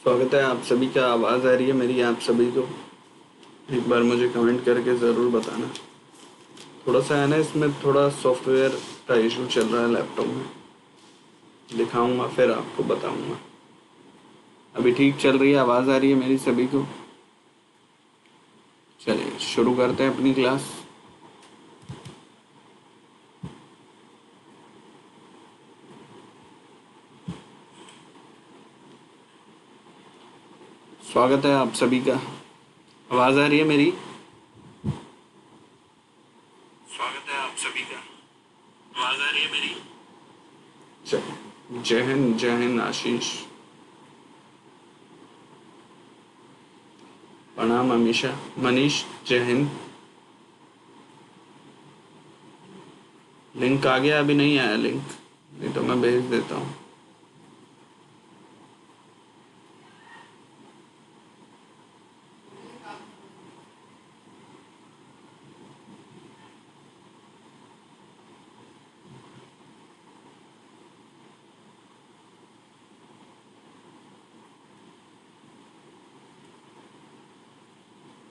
स्वागत है आप सभी का। आवाज़ आ रही है मेरी आप सभी को? एक बार मुझे कमेंट करके ज़रूर बताना। थोड़ा सा है ना, इसमें थोड़ा सॉफ्टवेयर का इशू चल रहा है लैपटॉप में। दिखाऊंगा फिर आपको बताऊंगा। अभी ठीक चल रही है, आवाज़ आ रही है मेरी सभी को? चलिए शुरू करते हैं अपनी क्लास। स्वागत है आप सभी का। आवाज़ आ रही है मेरी? स्वागत है आप सभी का। आवाज़ आ रही है मेरी? चलिए, जय हिंद आशीष। प्रणाम अमीषा। मनीष जय हिंद। लिंक आ गया? अभी नहीं आया लिंक, नहीं तो मैं भेज देता हूँ।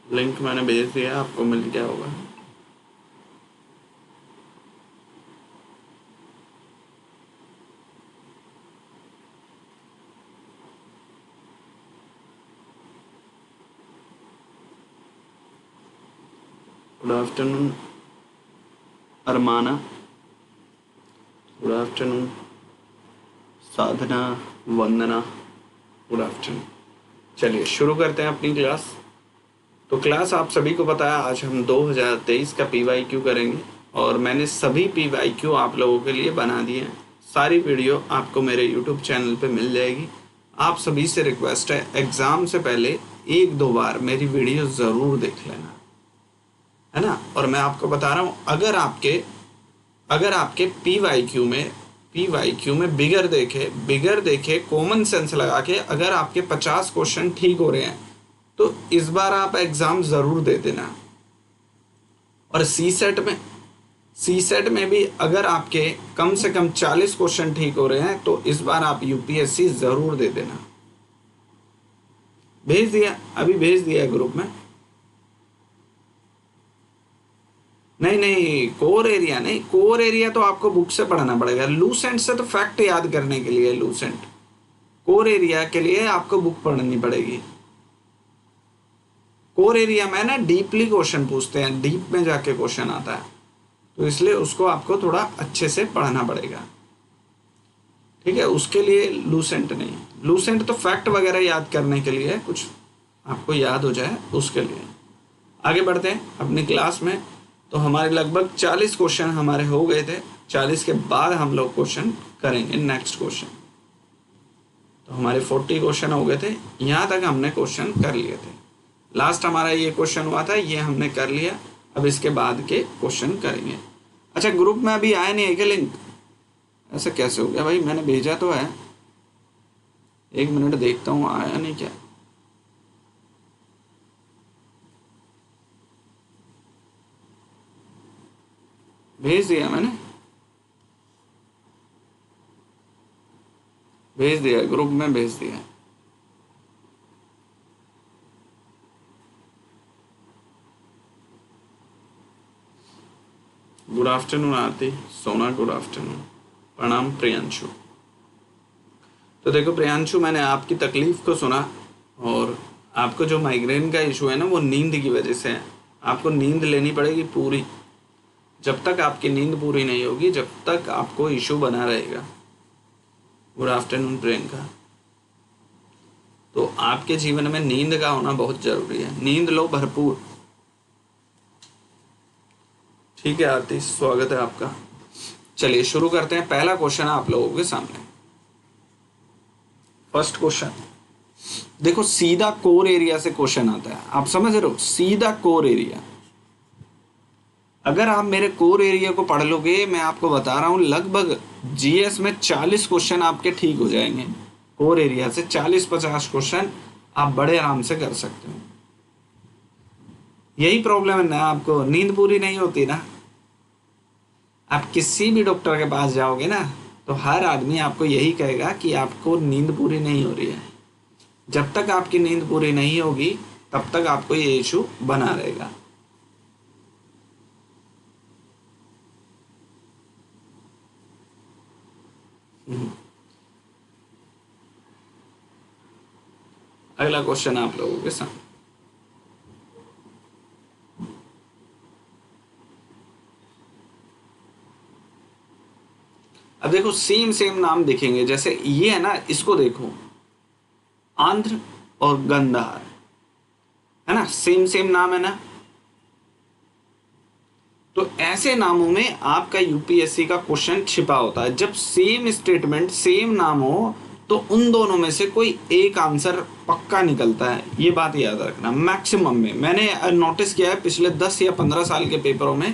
लिंक मैंने भेज दिया, आपको मिल गया होगा। Good afternoon Armana. Good afternoon Sadhana, Vandana. Good afternoon. चलिए शुरू करते हैं अपनी क्लास। तो क्लास आप सभी को पता है, आज हम 2023 का PYQ करेंगे और मैंने सभी PYQ आप लोगों के लिए बना दिए हैं। सारी वीडियो आपको मेरे YouTube चैनल पे मिल जाएगी। आप सभी से रिक्वेस्ट है, एग्ज़ाम से पहले 1-2 बार मेरी वीडियो ज़रूर देख लेना, है ना। और मैं आपको बता रहा हूँ, अगर आपके PYQ में बिगर देखे कॉमन सेंस लगा के अगर आपके 50 क्वेश्चन ठीक हो रहे हैं तो इस बार आप एग्ज़ाम ज़रूर दे देना। और सी सेट में भी अगर आपके कम से कम 40 क्वेश्चन ठीक हो रहे हैं तो इस बार आप UPSC ज़रूर दे देना। भेज दिया, अभी भेज दिया ग्रुप में। नहीं, कोर एरिया नहीं, कोर एरिया तो आपको बुक से पढ़ना पड़ेगा। लूसेंट से तो फैक्ट याद करने के लिए लूसेंट। कोर एरिया के लिए आपको बुक पढ़नी पड़ेगी। कोर एरिया में ना डीपली क्वेश्चन पूछते हैं, डीप में जाके क्वेश्चन आता है, तो इसलिए उसको आपको थोड़ा अच्छे से पढ़ना पड़ेगा, ठीक है। उसके लिए लूसेंट नहीं, लूसेंट तो फैक्ट वगैरह याद करने के लिए, कुछ आपको याद हो जाए उसके लिए। आगे बढ़ते हैं अपनी क्लास में। तो हमारे लगभग 40 क्वेश्चन हमारे हो गए थे। 40 के बाद हम लोग क्वेश्चन करेंगे नेक्स्ट क्वेश्चन। तो हमारे 40 क्वेश्चन हो गए थे, यहाँ तक हमने क्वेश्चन कर लिए थे। लास्ट हमारा ये क्वेश्चन हुआ था, ये हमने कर लिया। अब इसके बाद के क्वेश्चन करेंगे। अच्छा, ग्रुप में अभी आया नहीं है क्या लिंक? ऐसा कैसे हो गया भाई? मैंने भेजा तो है, 1 मिनट देखता हूँ आया नहीं क्या। भेज दिया मैंने, भेज दिया ग्रुप में, भेज दिया। गुड आफ्टरनून आरती, सोना गुड आफ्टरनून। प्रणाम प्रियांशु। तो देखो प्रियांशु, मैंने आपकी तकलीफ को सुना और आपको जो माइग्रेन का इशू है ना, वो नींद की वजह से है। आपको नींद लेनी पड़ेगी पूरी। जब तक आपकी नींद पूरी नहीं होगी, जब तक आपको इशू बना रहेगा। Good afternoon Priyanka. तो आपके जीवन में नींद का होना बहुत जरूरी है। नींद लो भरपूर, ठीक है आरती, स्वागत है आपका। चलिए शुरू करते हैं। पहला क्वेश्चन है आप लोगों के सामने। फर्स्ट क्वेश्चन देखो, सीधा कोर एरिया से क्वेश्चन आता है। आप समझ रहे हो? सीधा कोर एरिया। अगर आप मेरे कोर एरिया को पढ़ लोगे, मैं आपको बता रहा हूं, लगभग GS में 40 क्वेश्चन आपके ठीक हो जाएंगे। कोर एरिया से 40-50 क्वेश्चन आप बड़े आराम से कर सकते हो। यही प्रॉब्लम है ना, आपको नींद पूरी नहीं होती ना। आप किसी भी डॉक्टर के पास जाओगे ना, तो हर आदमी आपको यही कहेगा कि आपको नींद पूरी नहीं हो रही है। जब तक आपकी नींद पूरी नहीं होगी तब तक आपको ये इशू बना रहेगा। अगला क्वेश्चन आप लोगों के सामने। अब देखो सेम सेम नाम दिखेंगे, जैसे ये है ना, इसको देखो आंध्र और गंधार, है ना, सेम सेम नाम है ना। तो ऐसे नामों में आपका यूपीएससी का क्वेश्चन छिपा होता है। जब सेम स्टेटमेंट सेम नाम हो तो उन दोनों में से कोई एक आंसर पक्का निकलता है, ये बात याद रखना। मैक्सिमम में मैंने नोटिस किया है पिछले 10 या 15 साल के पेपरों में,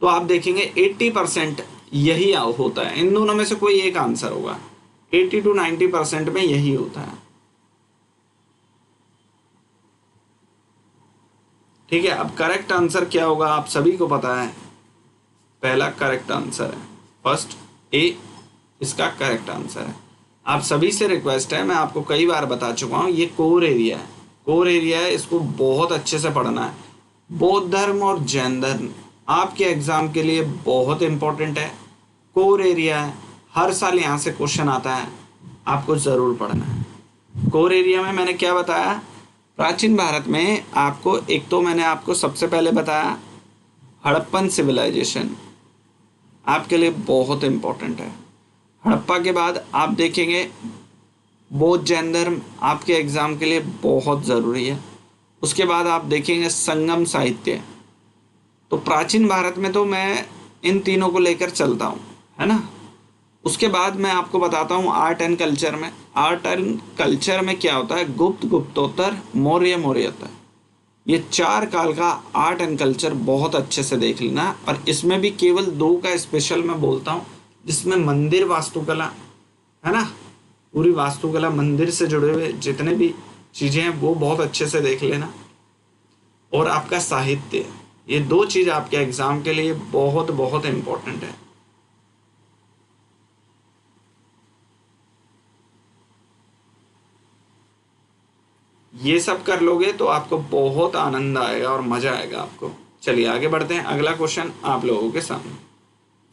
तो आप देखेंगे 80% यही होता है। इन दोनों में से कोई एक आंसर होगा, 80 to 90% में यही होता है। ठीक है, अब करेक्ट आंसर क्या होगा आप सभी को पता है। पहला करेक्ट आंसर है, फर्स्ट ए इसका करेक्ट आंसर है। आप सभी से रिक्वेस्ट है, मैं आपको कई बार बता चुका हूँ, ये कोर एरिया है, कोर एरिया है, इसको बहुत अच्छे से पढ़ना है। बौद्ध धर्म और जैन धर्म आपके एग्जाम के लिए बहुत इंपॉर्टेंट है, कोर एरिया है, हर साल यहाँ से क्वेश्चन आता है, आपको ज़रूर पढ़ना है। कोर एरिया में मैंने क्या बताया, प्राचीन भारत में आपको, एक तो मैंने आपको सबसे पहले बताया हड़प्पन सिविलाइजेशन आपके लिए बहुत इंपॉर्टेंट है। हड़प्पा के बाद आप देखेंगे बौद्ध जैन धर्म आपके एग्ज़ाम के लिए बहुत ज़रूरी है। उसके बाद आप देखेंगे संगम साहित्य। तो प्राचीन भारत में तो मैं इन तीनों को लेकर चलता हूँ, है ना। उसके बाद मैं आपको बताता हूँ आर्ट एंड कल्चर में। आर्ट एंड कल्चर में क्या होता है, गुप्त, गुप्तोत्तर, मौर्य, मौर्योत्तर, ये 4 काल का आर्ट एंड कल्चर बहुत अच्छे से देख लेना। और इसमें भी केवल 2 का स्पेशल मैं बोलता हूँ, जिसमें मंदिर वास्तुकला है ना, पूरी वास्तुकला मंदिर से जुड़े हुए जितने भी चीज़ें हैं वो बहुत अच्छे से देख लेना। और आपका साहित्य, ये 2 चीज़ आपके एग्ज़ाम के लिए बहुत बहुत इम्पोर्टेंट है। ये सब कर लोगे तो आपको बहुत आनंद आएगा और मज़ा आएगा आपको। चलिए आगे बढ़ते हैं। अगला क्वेश्चन आप लोगों के सामने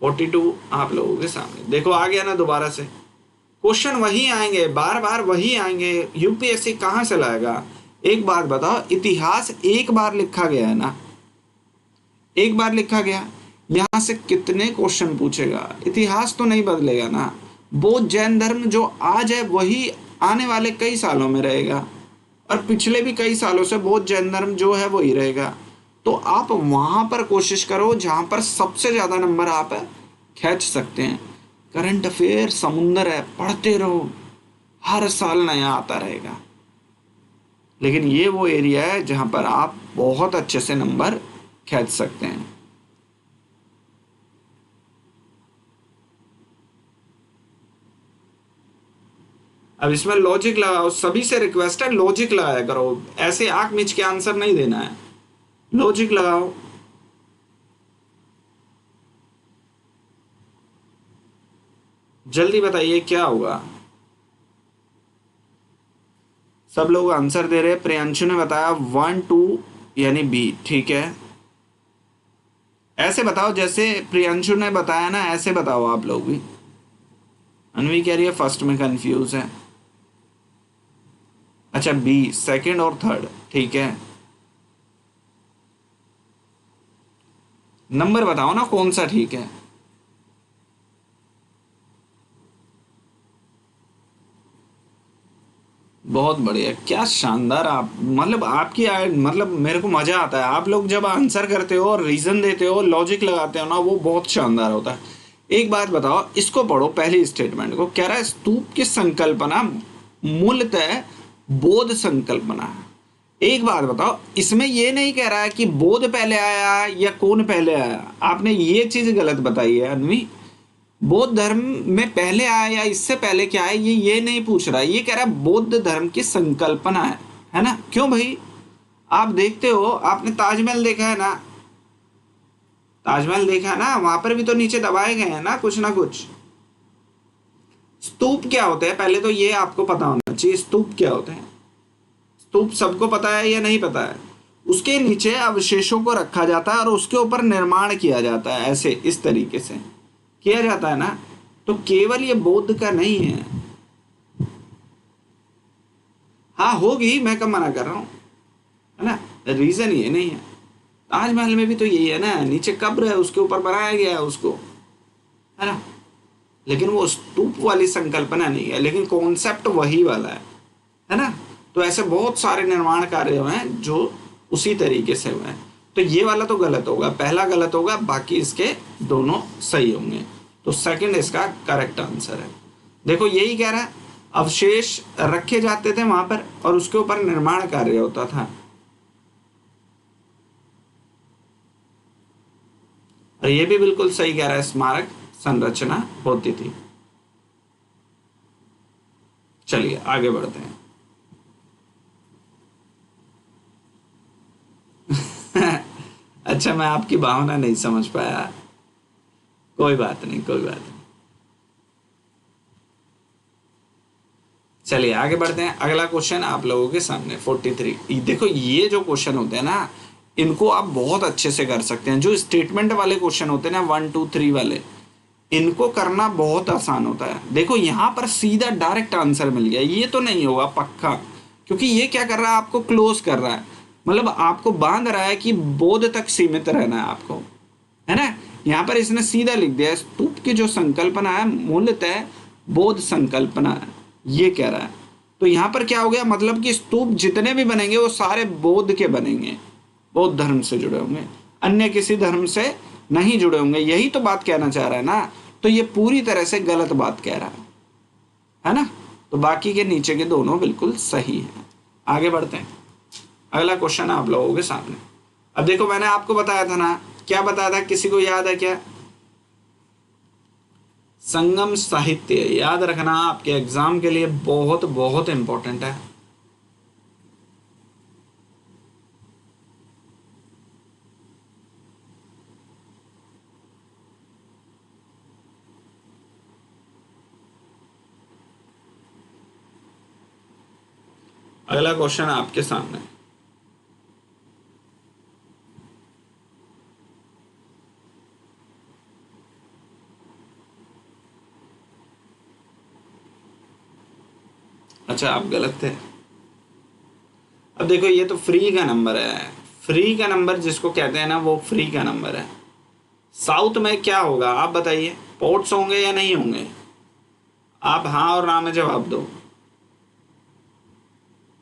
42 आप लोगों के सामने। देखो आ गया ना, दोबारा से क्वेश्चन वही आएंगे, बार बार वही आएंगे। यूपीएससी कहाँ से लाएगा। एक बात बताओ, इतिहास एक बार लिखा गया है ना, एक बार लिखा गया, यहाँ से कितने क्वेश्चन पूछेगा। इतिहास तो नहीं बदलेगा ना। बौद्ध जैन धर्म जो आज है वही आने वाले कई सालों में रहेगा, और पिछले भी कई सालों से बौद्ध जैन धर्म जो है वही रहेगा। तो आप वहाँ पर कोशिश करो जहाँ पर सबसे ज़्यादा नंबर आप खींच सकते हैं। करंट अफेयर समुंदर है, पढ़ते रहो, हर साल नया आता रहेगा। लेकिन ये वो एरिया है जहाँ पर आप बहुत अच्छे से नंबर खींच सकते हैं। अब इसमें लॉजिक लगाओ, सभी से रिक्वेस्ट है लॉजिक लगाया करो, ऐसे आंख मीच के आंसर नहीं देना है, लॉजिक लगाओ। जल्दी बताइए क्या होगा। सब लोग आंसर दे रहे हैं। प्रियांशु ने बताया 1 2 यानी बी, ठीक है। ऐसे बताओ जैसे प्रियांशु ने बताया ना, ऐसे बताओ आप लोग भी। अनवी कह रही है फर्स्ट में कंफ्यूज है। अच्छा बी, सेकंड और थर्ड, ठीक है। नंबर बताओ ना कौन सा ठीक है। बहुत बढ़िया, क्या शानदार। आप मतलब आपकी मतलब मेरे को मजा आता है। आप लोग जब आंसर करते हो और रीजन देते हो, लॉजिक लगाते हो ना, वो बहुत शानदार होता है। एक बात बताओ, इसको पढ़ो, पहली स्टेटमेंट को। कह रहा है स्तूप की संकल्पना मूलतः बौद्ध संकल्पना है। एक बात बताओ, इसमें ये नहीं कह रहा है कि बौद्ध पहले आया या कौन पहले आया। आपने ये चीज गलत बताई है अनवी। बौद्ध धर्म में पहले आया या इससे पहले क्या है, ये नहीं पूछ रहा है। ये कह रहा है बौद्ध धर्म की संकल्पना है ना। क्यों भाई, आप देखते हो, आपने ताजमहल देखा है ना, ताजमहल देखा है ना, वहां पर भी तो नीचे दबाए गए हैं ना कुछ ना कुछ। स्तूप क्या होते हैं, पहले तो ये आपको पता होना चाहिए, स्तूप क्या होते हैं। स्तूप सबको पता है या नहीं पता है? उसके नीचे अवशेषों को रखा जाता है और उसके ऊपर निर्माण किया जाता है, ऐसे इस तरीके से किया जाता है ना। तो केवल ये बौद्ध का नहीं है। हाँ होगी, मैं कब मना कर रहा हूँ, है ना। रीजन ये नहीं है। ताजमहल में भी तो यही है ना, नीचे कब्र है, उसके ऊपर बनाया गया है उसको, है ना। लेकिन वो स्तूप वाली संकल्पना नहीं है, लेकिन कॉन्सेप्ट वही वाला है ना। तो ऐसे बहुत सारे निर्माण कार्य हुए हैं जो उसी तरीके से हुए हैं। तो ये वाला तो गलत होगा, पहला गलत होगा, बाकी इसके दोनों सही होंगे। तो सेकंड इसका करेक्ट आंसर है। देखो यही कह रहा है, अवशेष रखे जाते थे वहां पर और उसके ऊपर निर्माण कार्य होता था। और ये भी बिल्कुल सही कह रहा है, स्मारक संरचना होती थी। चलिए आगे बढ़ते हैं। अच्छा, मैं आपकी भावना नहीं समझ पाया। कोई बात नहीं, कोई बात नहीं। चलिए आगे बढ़ते हैं। अगला क्वेश्चन आप लोगों के सामने 43। देखो ये जो क्वेश्चन होते हैं ना, इनको आप बहुत अच्छे से कर सकते हैं। जो स्टेटमेंट वाले क्वेश्चन होते हैं ना, 1 2 3 वाले, इनको करना बहुत आसान होता है। देखो यहाँ पर सीधा डायरेक्ट आंसर मिल गया, ये तो नहीं होगा पक्का, क्योंकि ये क्या कर रहा है, आपको क्लोज कर रहा है, मतलब आपको बांध रहा है कि बोध तक सीमित रहना है आपको, है ना। यहाँ पर इसने सीधा लिख दिया, स्तूप की जो संकल्पना है मूलतः बोध संकल्पना है, ये कह रहा है। तो यहाँ पर क्या हो गया, मतलब कि स्तूप जितने भी बनेंगे वो सारे बौद्ध के बनेंगे, बौद्ध धर्म से जुड़े होंगे, अन्य किसी धर्म से नहीं जुड़े होंगे। यही तो बात कहना चाह रहा है ना। तो ये पूरी तरह से गलत बात कह रहा है ना। तो बाकी के नीचे के दोनों बिल्कुल सही है। आगे बढ़ते हैं। अगला क्वेश्चन है आप लोगों के सामने। अब देखो मैंने आपको बताया था ना, क्या बताया था, किसी को याद है क्या? संगम साहित्य, याद रखना आपके एग्जाम के लिए बहुत बहुत इंपॉर्टेंट है। अगला क्वेश्चन आपके सामने। अच्छा आप गलत थे। अब देखो ये तो फ्री का नंबर है, फ्री का नंबर जिसको कहते हैं ना, वो फ्री का नंबर है। साउथ में क्या होगा आप बताइए, पोर्ट्स होंगे या नहीं होंगे? आप हाँ और ना में जवाब दो।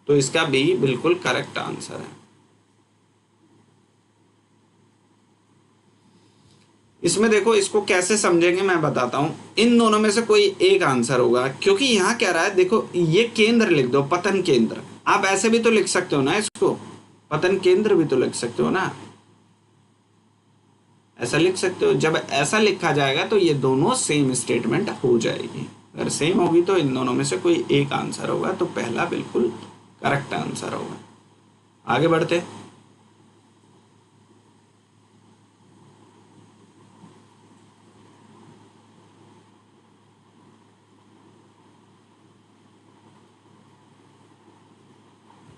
तो इसका बी बिल्कुल करेक्ट आंसर है। इसमें देखो इसको कैसे समझेंगे मैं बताता हूं। इन दोनों में से कोई एक आंसर होगा, क्योंकि यहां कह रहा है, देखो ये केंद्र लिख दो, पतन केंद्र। आप ऐसे भी तो लिख सकते हो ना इसको, पतन केंद्र भी तो लिख सकते हो ना, ऐसा लिख सकते हो। जब ऐसा लिखा जाएगा तो ये दोनों सेम स्टेटमेंट हो जाएगी। अगर सेम होगी तो इन दोनों में से कोई एक आंसर होगा, तो पहला बिल्कुल करेक्ट आंसर होगा। आगे बढ़ते।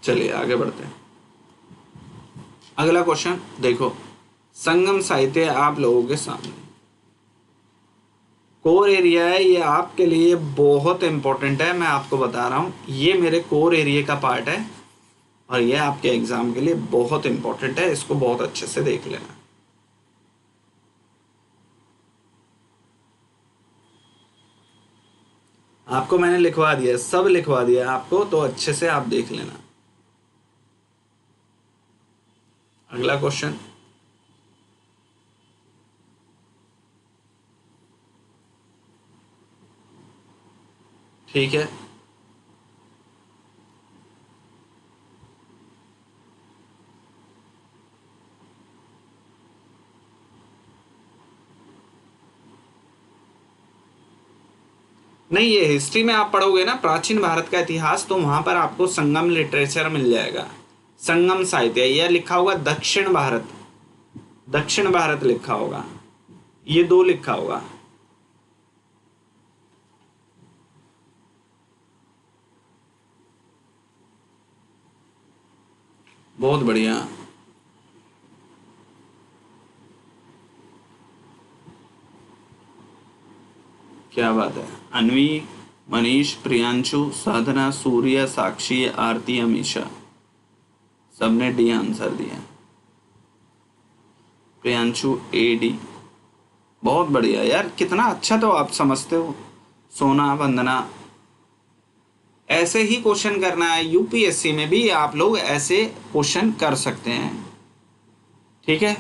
चलिए आगे बढ़ते हैं। अगला क्वेश्चन देखो, संगम साहित्य आप लोगों के सामने कोर एरिया है, ये आपके लिए बहुत इंपॉर्टेंट है। मैं आपको बता रहा हूँ, ये मेरे कोर एरिया का पार्ट है और ये आपके एग्जाम के लिए बहुत इंपॉर्टेंट है। इसको बहुत अच्छे से देख लेना। आपको मैंने लिखवा दिया, सब लिखवा दिया आपको, तो अच्छे से आप देख लेना। अगला क्वेश्चन, ठीक है। नहीं, ये हिस्ट्री में आप पढ़ोगे ना, प्राचीन भारत का इतिहास, तो वहां पर आपको संगम लिटरेचर मिल जाएगा, संगम साहित्य। यह लिखा होगा दक्षिण भारत, दक्षिण भारत लिखा होगा, ये दो लिखा होगा। बहुत बढ़िया। क्या बात है। अनवी, मनीष, प्रियांशु, साधना, सूर्य, साक्षी, आरती, अमीशा, सबने डी आंसर दिया। Priyanshu A D. बहुत बढ़िया यार, कितना अच्छा तो आप समझते हो। सोना, वंदना, ऐसे ही क्वेश्चन करना है यूपीएससी में भी, आप लोग ऐसे क्वेश्चन कर सकते हैं। ठीक है,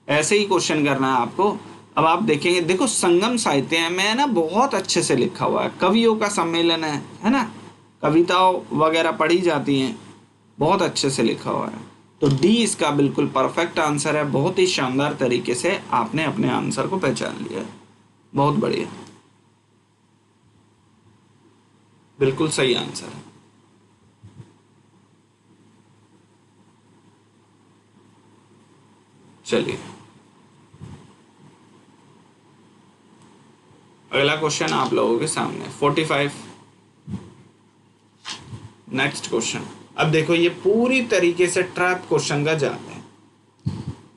ऐसे ही क्वेश्चन करना है आपको। अब आप देखेंगे, देखो संगम साहित्य में ना बहुत अच्छे से लिखा हुआ है, कवियों का सम्मेलन है ना, कविताओं वगैरह पढ़ी जाती हैं, बहुत अच्छे से लिखा हुआ है। तो डी इसका बिल्कुल परफेक्ट आंसर है। बहुत ही शानदार तरीके से आपने अपने आंसर को पहचान लिया है, बहुत बढ़िया, बिल्कुल सही आंसर है। चलिए अगला क्वेश्चन आप लोगों के सामने 45। Next question. अब देखो ये पूरी तरीके से ट्रैप क्वेश्चन का जाल है,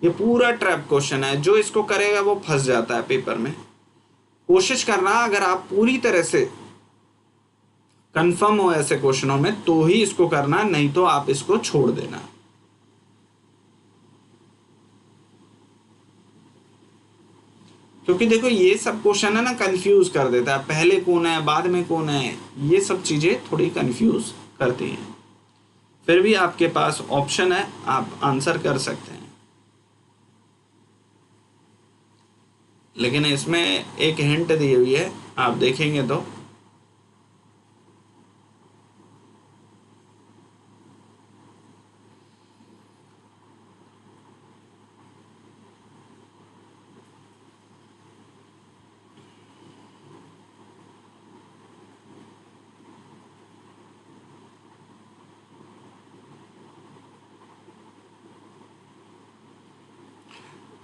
ये पूरा ट्रैप क्वेश्चन है, जो इसको करेगा वो फंस जाता है पेपर में। कोशिश करना, अगर आप पूरी तरह से कंफर्म हो ऐसे क्वेश्चनों में तो ही इसको करना, नहीं तो आप इसको छोड़ देना। क्योंकि देखो ये सब क्वेश्चन है ना, कंफ्यूज कर देता है, पहले कौन है बाद में कौन है, ये सब चीजें थोड़ी कंफ्यूज करती हैं। फिर भी आपके पास ऑप्शन है, आप आंसर कर सकते हैं। लेकिन इसमें एक हिंट दी हुई है, आप देखेंगे तो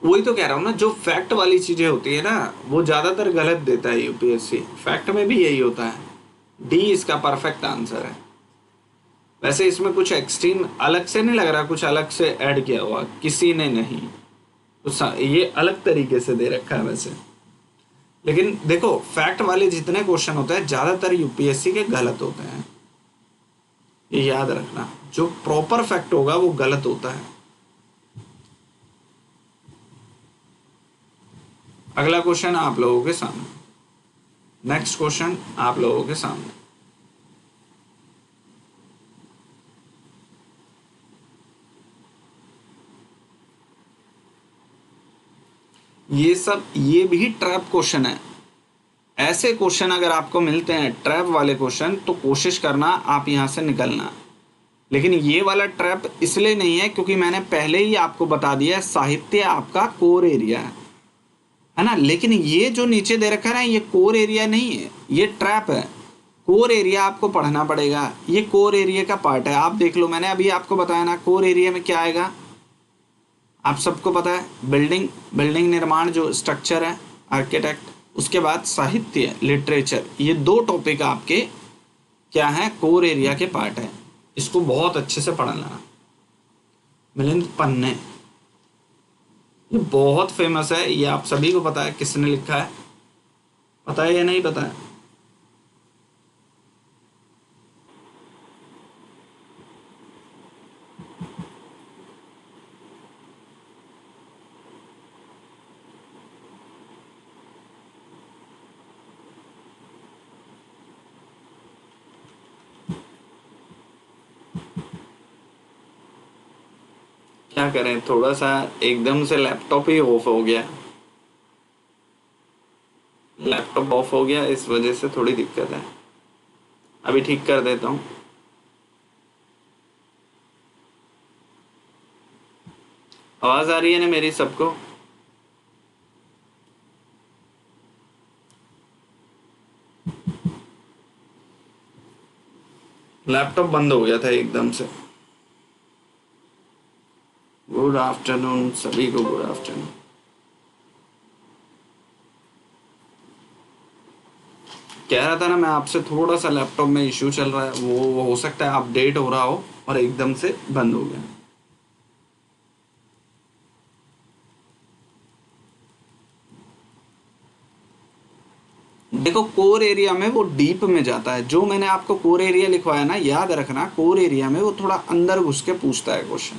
वही तो कह रहा हूँ ना, जो फैक्ट वाली चीजें होती है ना वो ज्यादातर गलत देता है यूपीएससी, फैक्ट में भी यही होता है। डी इसका परफेक्ट आंसर है। वैसे इसमें कुछ एक्सट्रीम अलग से नहीं लग रहा, कुछ अलग से ऐड किया हुआ किसी ने नहीं, तो ये अलग तरीके से दे रखा है वैसे। लेकिन देखो फैक्ट वाले जितने क्वेश्चन होते हैं ज्यादातर यूपीएससी के गलत होते हैं, ये याद रखना, जो प्रॉपर फैक्ट होगा वो गलत होता है। अगला क्वेश्चन आप लोगों के सामने, नेक्स्ट क्वेश्चन आप लोगों के सामने। ये भी ट्रैप क्वेश्चन है। ऐसे क्वेश्चन अगर आपको मिलते हैं ट्रैप वाले क्वेश्चन, तो कोशिश करना आप यहां से निकलना। लेकिन ये वाला ट्रैप इसलिए नहीं है क्योंकि मैंने पहले ही आपको बता दिया है, साहित्य आपका कोर एरिया है ना। लेकिन ये जो नीचे दे रखा है ना, ये कोर एरिया नहीं है, ये ट्रैप है। कोर एरिया आपको पढ़ना पड़ेगा, ये कोर एरिया का पार्ट है। आप देख लो, मैंने अभी आपको बताया ना, कोर एरिया में क्या आएगा, आप सबको पता है, बिल्डिंग, बिल्डिंग निर्माण जो स्ट्रक्चर है, आर्किटेक्ट, उसके बाद साहित्य, लिटरेचर, ये दो टॉपिक आपके क्या है, कोर एरिया के पार्ट है। इसको बहुत अच्छे से पढ़ना। मिलिंद पन्ने, ये बहुत फेमस है, ये आप सभी को पता है किसने लिखा है, पता है या नहीं पता है? क्या करें, थोड़ा सा एकदम से लैपटॉप ही ऑफ हो गया, लैपटॉप ऑफ हो गया, इस वजह से थोड़ी दिक्कत है। अभी ठीक कर देता हूँ। आवाज आ रही है ना मेरी सबको? लैपटॉप बंद हो गया था एकदम से। गुड आफ्टरनून सभी को, गुड आफ्टरनून। कह रहा था ना मैं आपसे, थोड़ा सा लैपटॉप में इश्यू चल रहा है, वो हो सकता है अपडेट हो रहा हो और एकदम से बंद हो गया। देखो कोर एरिया में वो डीप में जाता है, जो मैंने आपको कोर एरिया लिखवाया ना, याद रखना कोर एरिया में वो थोड़ा अंदर घुस के पूछता है क्वेश्चन।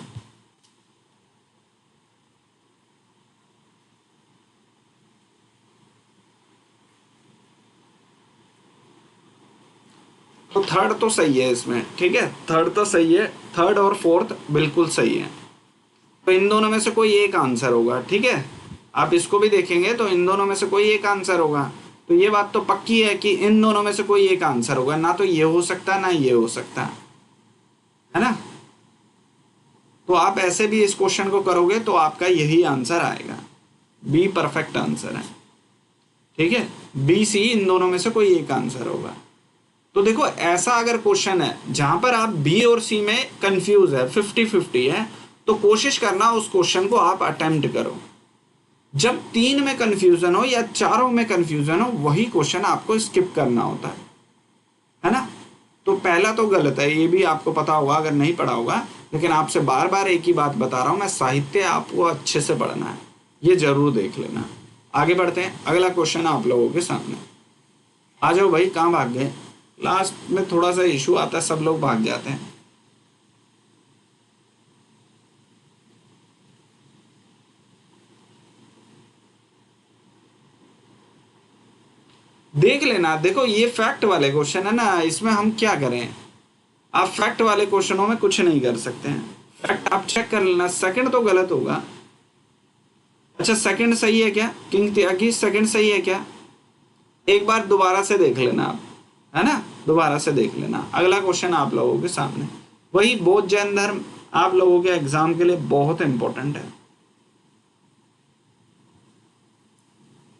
तो थर्ड तो सही है इसमें, ठीक है, थर्ड तो सही है, थर्ड और फोर्थ बिल्कुल सही है। तो इन दोनों में से कोई एक आंसर होगा, ठीक है। आप इसको भी देखेंगे तो इन दोनों में से कोई एक आंसर होगा। तो ये बात तो पक्की है कि इन दोनों में से कोई एक आंसर होगा, ना तो ये हो सकता ना ये हो सकता है ना। तो आप ऐसे भी इस क्वेश्चन को करोगे तो आपका यही आंसर आएगा, बी परफेक्ट आंसर है, ठीक है। बी सी इन दोनों में से कोई एक आंसर होगा। तो देखो ऐसा अगर क्वेश्चन है जहां पर आप बी और सी में कंफ्यूज है, 50-50 है, तो कोशिश करना उस क्वेश्चन को आप अटेम्प्ट करो। जब 3 में कंफ्यूजन हो या चारों में कंफ्यूजन हो, वही क्वेश्चन आपको स्किप करना होता है ना। तो पहला तो गलत है, ये भी आपको पता होगा अगर नहीं पढ़ा होगा, लेकिन आपसे बार बार एक ही बात बता रहा हूं मैं, साहित्य आपको अच्छे से पढ़ना है, ये जरूर देख लेना। आगे बढ़ते हैं, अगला क्वेश्चन आप लोगों के सामने। आ जाओ भाई, कहाँ भाग गए? लास्ट में थोड़ा सा इशू आता है, सब लोग भाग जाते हैं। देख लेना, देखो ये फैक्ट वाले क्वेश्चन है ना, इसमें हम क्या करें। आप फैक्ट वाले क्वेश्चनों में कुछ नहीं कर सकते हैं। फैक्ट आप चेक कर लेना, सेकंड तो गलत होगा। अच्छा सेकंड सही है क्या? किंग त्यागी सेकंड सही है क्या? एक बार दोबारा से देख लेना आप, है ना, दोबारा से देख लेना। अगला क्वेश्चन आप लोगों के सामने, वही बौद्ध जैन धर्म आप लोगों के एग्जाम के लिए बहुत इंपॉर्टेंट है।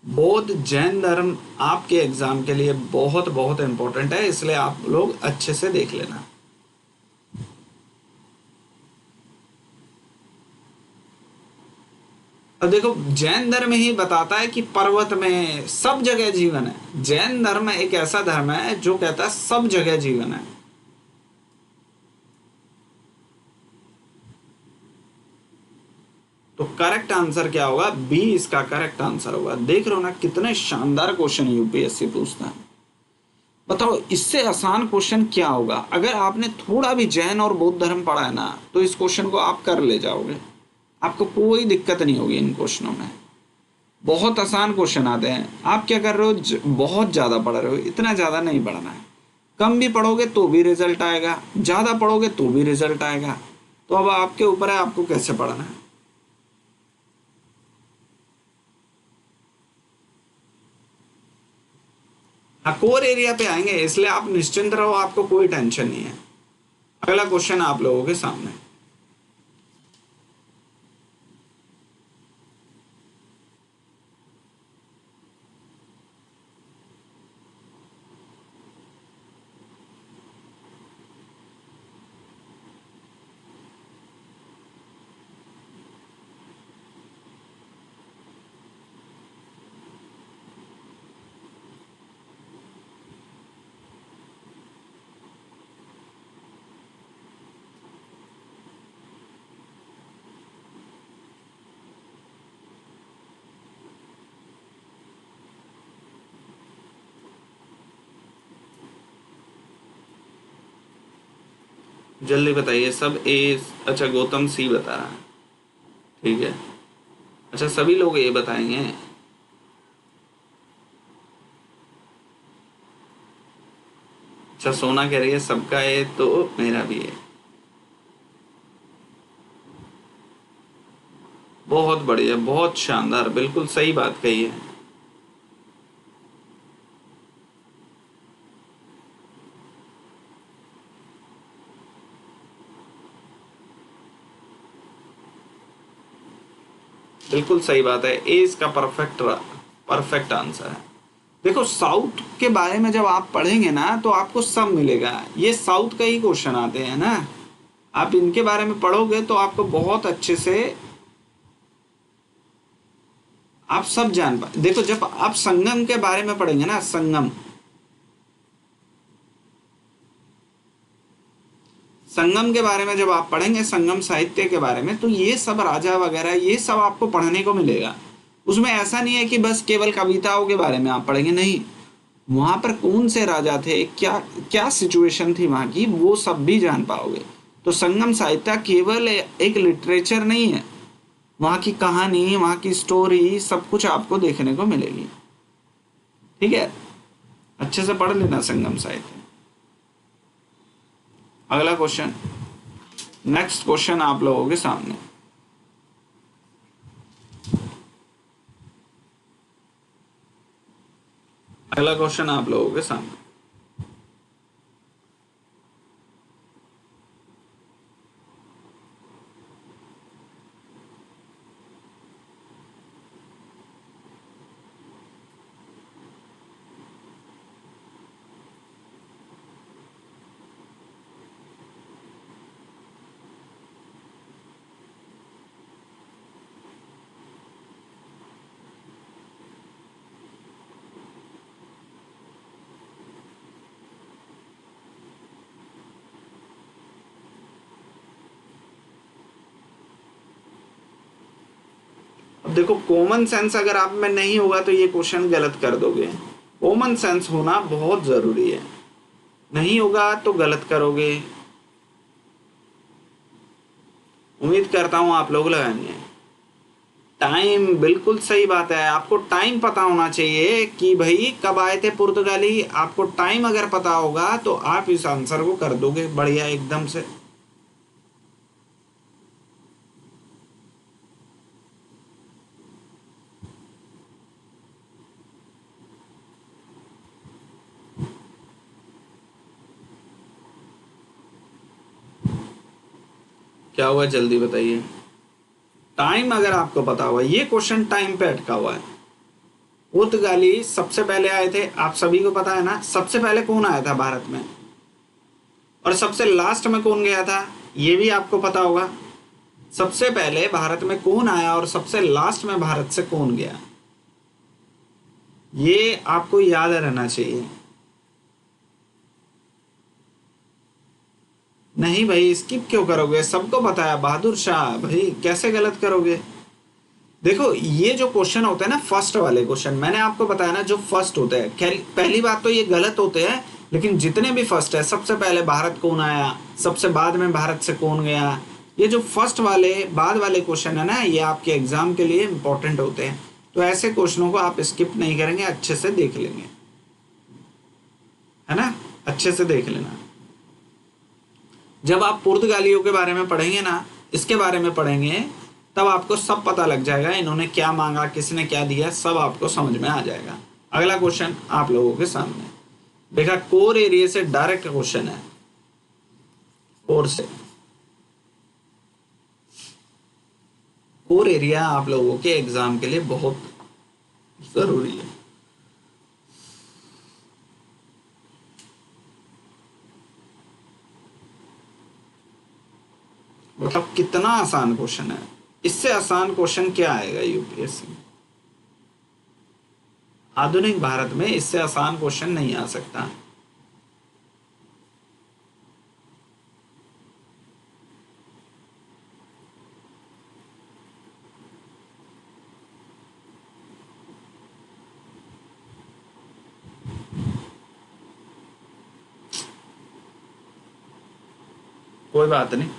बौद्ध जैन धर्म आपके एग्जाम के लिए बहुत बहुत इंपॉर्टेंट है, इसलिए आप लोग अच्छे से देख लेना। अब देखो जैन धर्म ही बताता है कि पर्वत में सब जगह जीवन है। जैन धर्म एक ऐसा धर्म है जो कहता है सब जगह जीवन है। तो करेक्ट आंसर क्या होगा? बी इसका करेक्ट आंसर होगा। देख रहे हो ना कितने शानदार क्वेश्चन यूपीएससी पूछता है। बताओ इससे आसान क्वेश्चन क्या होगा? अगर आपने थोड़ा भी जैन और बौद्ध धर्म पढ़ा है ना, तो इस क्वेश्चन को आप कर ले जाओगे, आपको कोई दिक्कत नहीं होगी इन क्वेश्चनों में। बहुत आसान क्वेश्चन आते हैं। आप क्या कर रहे हो, बहुत ज़्यादा पढ़ रहे हो। इतना ज़्यादा नहीं पढ़ना है, कम भी पढ़ोगे तो भी रिजल्ट आएगा, ज़्यादा पढ़ोगे तो भी रिजल्ट आएगा। तो अब आपके ऊपर है आपको कैसे पढ़ना है। हाँ कोर एरिया पे आएंगे, इसलिए आप निश्चिंत रहो, आपको कोई टेंशन नहीं है। अगला क्वेश्चन आप लोगों के सामने, जल्दी बताइए। सब ए? अच्छा गौतम सी बता रहा है, ठीक है। अच्छा सभी लोग ए बताएंगे? अच्छा सोना कह रही है सबका ए, तो मेरा भी है। बहुत बढ़िया, बहुत शानदार, बिल्कुल सही बात कही है। बिल्कुल सही बात है, ए इसका परफेक्ट परफेक्ट आंसर है। देखो साउथ के बारे में जब आप पढ़ेंगे ना तो आपको सब मिलेगा। ये साउथ का ही क्वेश्चन आते हैं ना, आप इनके बारे में पढ़ोगे तो आपको बहुत अच्छे से आप सब जान पाए। देखो जब आप संगम के बारे में पढ़ेंगे ना, संगम, संगम के बारे में जब आप पढ़ेंगे, संगम साहित्य के बारे में, तो ये सब राजा वगैरह ये सब आपको पढ़ने को मिलेगा। उसमें ऐसा नहीं है कि बस केवल कविताओं के बारे में आप पढ़ेंगे, नहीं, वहां पर कौन से राजा थे, क्या क्या सिचुएशन थी वहां की, वो सब भी जान पाओगे। तो संगम साहित्य केवल एक लिटरेचर नहीं है, वहां की कहानी, वहां की स्टोरी, सब कुछ आपको देखने को मिलेगी। ठीक है, अच्छे से पढ़ लेना संगम साहित्य। अगला क्वेश्चन, नेक्स्ट क्वेश्चन आप लोगों के सामने। अगला क्वेश्चन आप लोगों के सामने, अब देखो कॉमन सेंस अगर आप में नहीं होगा तो ये क्वेश्चन गलत कर दोगे। कॉमन सेंस होना बहुत जरूरी है, नहीं होगा तो गलत करोगे। उम्मीद करता हूं आप लोग लगाएंगे। टाइम, बिल्कुल सही बात है, आपको टाइम पता होना चाहिए कि भाई कब आए थे पुर्तगाली। आपको टाइम अगर पता होगा तो आप इस आंसर को कर दोगे बढ़िया एकदम से। क्या हुआ जल्दी बताइए। टाइम अगर आपको पता हुआ, ये क्वेश्चन टाइम पे अटका हुआ है। पुर्तगाली सबसे पहले आए थे, आप सभी को पता है ना, सबसे पहले कौन आया था भारत में, और सबसे लास्ट में कौन गया था, ये भी आपको पता होगा। सबसे पहले भारत में कौन आया और सबसे लास्ट में भारत से कौन गया, ये आपको याद रहना चाहिए। नहीं भाई, स्किप क्यों करोगे, सबको पता है। बहादुर शाह, भाई कैसे गलत करोगे। देखो ये जो क्वेश्चन होते हैं ना, फर्स्ट वाले क्वेश्चन, मैंने आपको बताया ना, जो फर्स्ट होते हैं, पहली बात तो ये गलत होते हैं, लेकिन जितने भी फर्स्ट है, सबसे पहले भारत कौन आया, सबसे बाद में भारत से कौन गया, ये जो फर्स्ट वाले बाद वाले क्वेश्चन है ना, ये आपके एग्जाम के लिए इंपॉर्टेंट होते हैं। तो ऐसे क्वेश्चनों को आप स्किप नहीं करेंगे, अच्छे से देख लेंगे, है ना, अच्छे से देख लेना। जब आप पुर्तगालियों के बारे में पढ़ेंगे ना, इसके बारे में पढ़ेंगे, तब आपको सब पता लग जाएगा, इन्होंने क्या मांगा, किसने क्या दिया, सब आपको समझ में आ जाएगा। अगला क्वेश्चन आप लोगों के सामने देखा, कोर एरिया से डायरेक्ट क्वेश्चन है, कोर से। कोर एरिया आप लोगों के एग्जाम के लिए बहुत जरूरी है। मतलब कितना आसान क्वेश्चन है, इससे आसान क्वेश्चन क्या आएगा यूपीएससी में। आधुनिक भारत में इससे आसान क्वेश्चन नहीं आ सकता। कोई बात नहीं,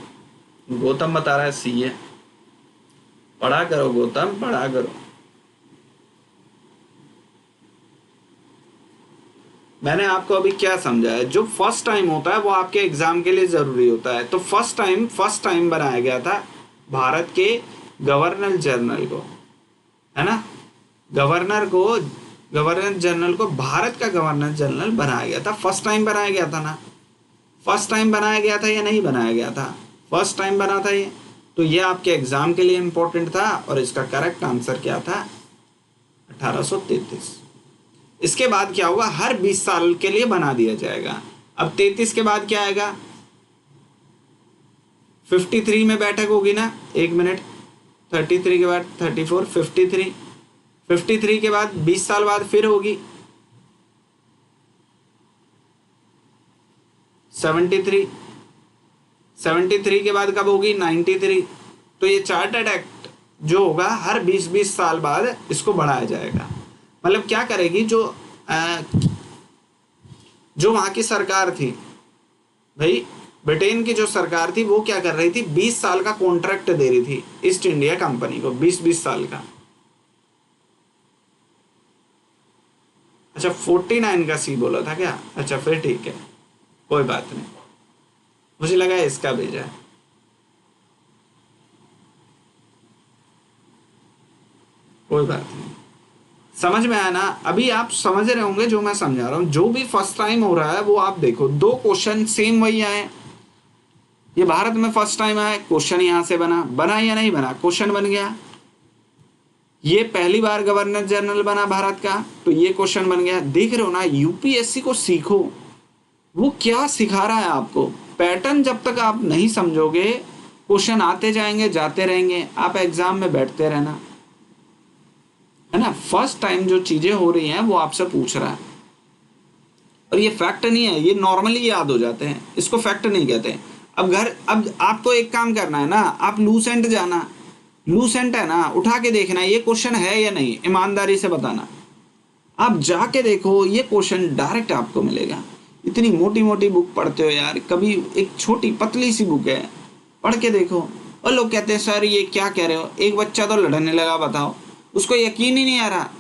गौतम बता रहा है सी है, पढ़ा करो गौतम, पढ़ा करो। मैंने आपको अभी क्या समझाया, जो फर्स्ट टाइम होता है वो आपके एग्जाम के लिए जरूरी होता है। तो फर्स्ट टाइम बनाया गया था भारत के गवर्नर जनरल को, है ना, गवर्नर जनरल को भारत का गवर्नर जनरल बनाया गया था। फर्स्ट टाइम बनाया गया था ना, फर्स्ट टाइम बनाया गया था या नहीं बनाया गया था, फर्स्ट टाइम बना था ये। तो ये आपके एग्जाम के लिए इंपॉर्टेंट था, और इसका करेक्ट आंसर क्या था, 1833। इसके बाद क्या होगा, हर 20 साल के लिए बना दिया जाएगा। अब 33 के बाद क्या आएगा, 53 में बैठक होगी ना, एक मिनट, 33 के बाद 34, 53 के बाद 20 साल बाद फिर होगी 73, 73 के बाद कब होगी? 93। तो ये चार्टर्ड एक्ट जो होगा हर 20-20 साल बाद इसको बढ़ाया जाएगा। मतलब क्या करेगी, जो वहाँ की सरकार थी भाई, ब्रिटेन की जो सरकार थी वो क्या कर रही थी, 20 साल का कॉन्ट्रैक्ट दे रही थी ईस्ट इंडिया कंपनी को, 20-20 साल का। अच्छा 49 का सी बोला था क्या? अच्छा फिर ठीक है, कोई बात नहीं, मुझे लगा इसका भेजा है। कोई बात नहीं, समझ में आया ना? अभी आप समझ रहे होंगे जो मैं समझा रहा हूँ। जो भी फर्स्ट टाइम हो रहा है वो आप देखो, 2 क्वेश्चन सेम वही आए। ये भारत में फर्स्ट टाइम आया, क्वेश्चन यहां से बना या नहीं बना? क्वेश्चन बन गया। ये पहली बार गवर्नर जनरल बना भारत का, तो ये क्वेश्चन बन गया। देख रहे हो ना, यूपीएससी को सीखो, वो क्या सिखा रहा है आपको। पैटर्न जब तक आप नहीं समझोगे, क्वेश्चन आते जाएंगे जाते रहेंगे, आप एग्जाम में बैठते रहना, है ना। फर्स्ट टाइम जो चीजें हो रही हैं वो आपसे पूछ रहा है, और ये फैक्ट नहीं है, ये नॉर्मली याद हो जाते हैं, इसको फैक्ट नहीं कहते। अब आपको एक काम करना है ना, आप लूसेंट जाना, लूसेंट है ना, उठा के देखना ये क्वेश्चन है या नहीं, ईमानदारी से बताना। आप जाके देखो, ये क्वेश्चन डायरेक्ट आपको मिलेगा। इतनी मोटी मोटी बुक पढ़ते हो यार, कभी एक छोटी पतली सी बुक है, पढ़ के देखो। और लोग कहते हैं सर ये क्या कह रहे हो, एक बच्चा तो लड़ने लगा, बताओ, उसको यकीन ही नहीं आ रहा।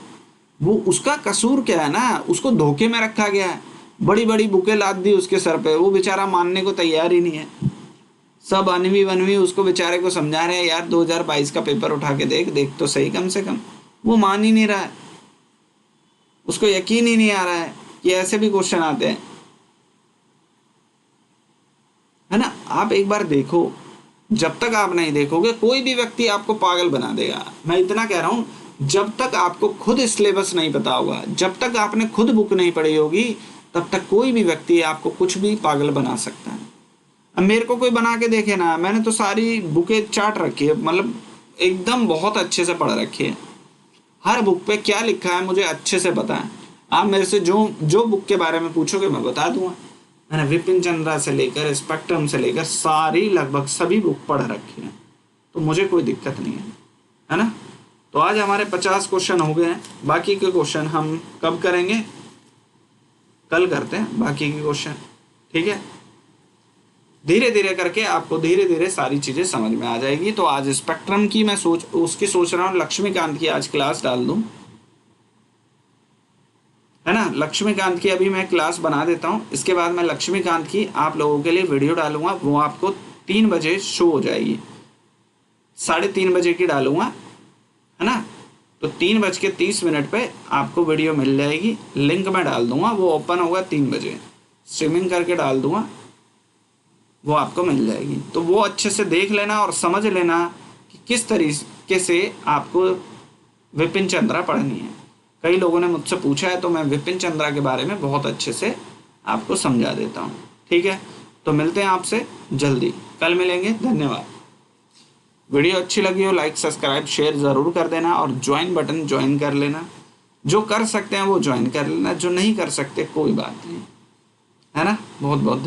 वो उसका कसूर क्या है ना, उसको धोखे में रखा गया है, बड़ी बड़ी बुकें लाद दी उसके सर पे, वो बेचारा मानने को तैयार ही नहीं है। सब अनवी वनवी उसको बेचारे को समझा रहे हैं, यार 2022 का पेपर उठा के देख तो सही कम से कम। वो मान ही नहीं रहा है, उसको यकीन ही नहीं आ रहा है कि ऐसे भी क्वेश्चन आते हैं, है ना। आप एक बार देखो, जब तक आप नहीं देखोगे कोई भी व्यक्ति आपको पागल बना देगा। मैं इतना कह रहा हूं, जब तक आपको खुद सिलेबस नहीं पता होगा, जब तक आपने खुद बुक नहीं पढ़ी होगी, तब तक कोई भी व्यक्ति आपको कुछ भी पागल बना सकता है। अब मेरे को कोई बना के देखे ना, मैंने तो सारी बुकें चाट रखी है, मतलब एकदम बहुत अच्छे से पढ़ रखी है। हर बुक पे क्या लिखा है मुझे अच्छे से पता है। आप मेरे से जो बुक के बारे में पूछोगे मैं बता दूंगा। मैंने विपिन चंद्रा से लेकर स्पेक्ट्रम से लेकर सारी लगभग सभी बुक पढ़ रखी है, तो मुझे कोई दिक्कत नहीं है ना। तो आज हमारे 50 क्वेश्चन हो गए हैं, बाकी के क्वेश्चन हम कब करेंगे? कल करते हैं बाकी के क्वेश्चन, ठीक है। धीरे धीरे करके आपको धीरे धीरे सारी चीजें समझ में आ जाएगी। तो आज स्पेक्ट्रम की मैं सोच रहा हूँ लक्ष्मीकांत की आज क्लास डाल दूं, है ना। लक्ष्मीकांत की अभी मैं क्लास बना देता हूँ, इसके बाद मैं लक्ष्मीकांत की आप लोगों के लिए वीडियो डालूंगा, वो आपको 3 बजे शो हो जाएगी, 3:30 बजे की डालूंगा, है ना। तो 3:30 पे आपको वीडियो मिल जाएगी, लिंक मैं डाल दूंगा, वो ओपन होगा 3 बजे, स्ट्रीमिंग करके डाल दूंगा, वो आपको मिल जाएगी। तो वो अच्छे से देख लेना और समझ लेना कि किस तरीके से आपको विपिन चंद्रा पढ़नी है। कई लोगों ने मुझसे पूछा है, तो मैं विपिन चंद्रा के बारे में बहुत अच्छे से आपको समझा देता हूँ, ठीक है। तो मिलते हैं आपसे जल्दी, कल मिलेंगे। धन्यवाद। वीडियो अच्छी लगी हो लाइक सब्सक्राइब शेयर ज़रूर कर देना, और ज्वाइन बटन ज्वाइन कर लेना। जो कर सकते हैं वो ज्वाइन कर लेना, जो नहीं कर सकते कोई बात नहीं, है ना। बहुत बहुत धन्यवाद।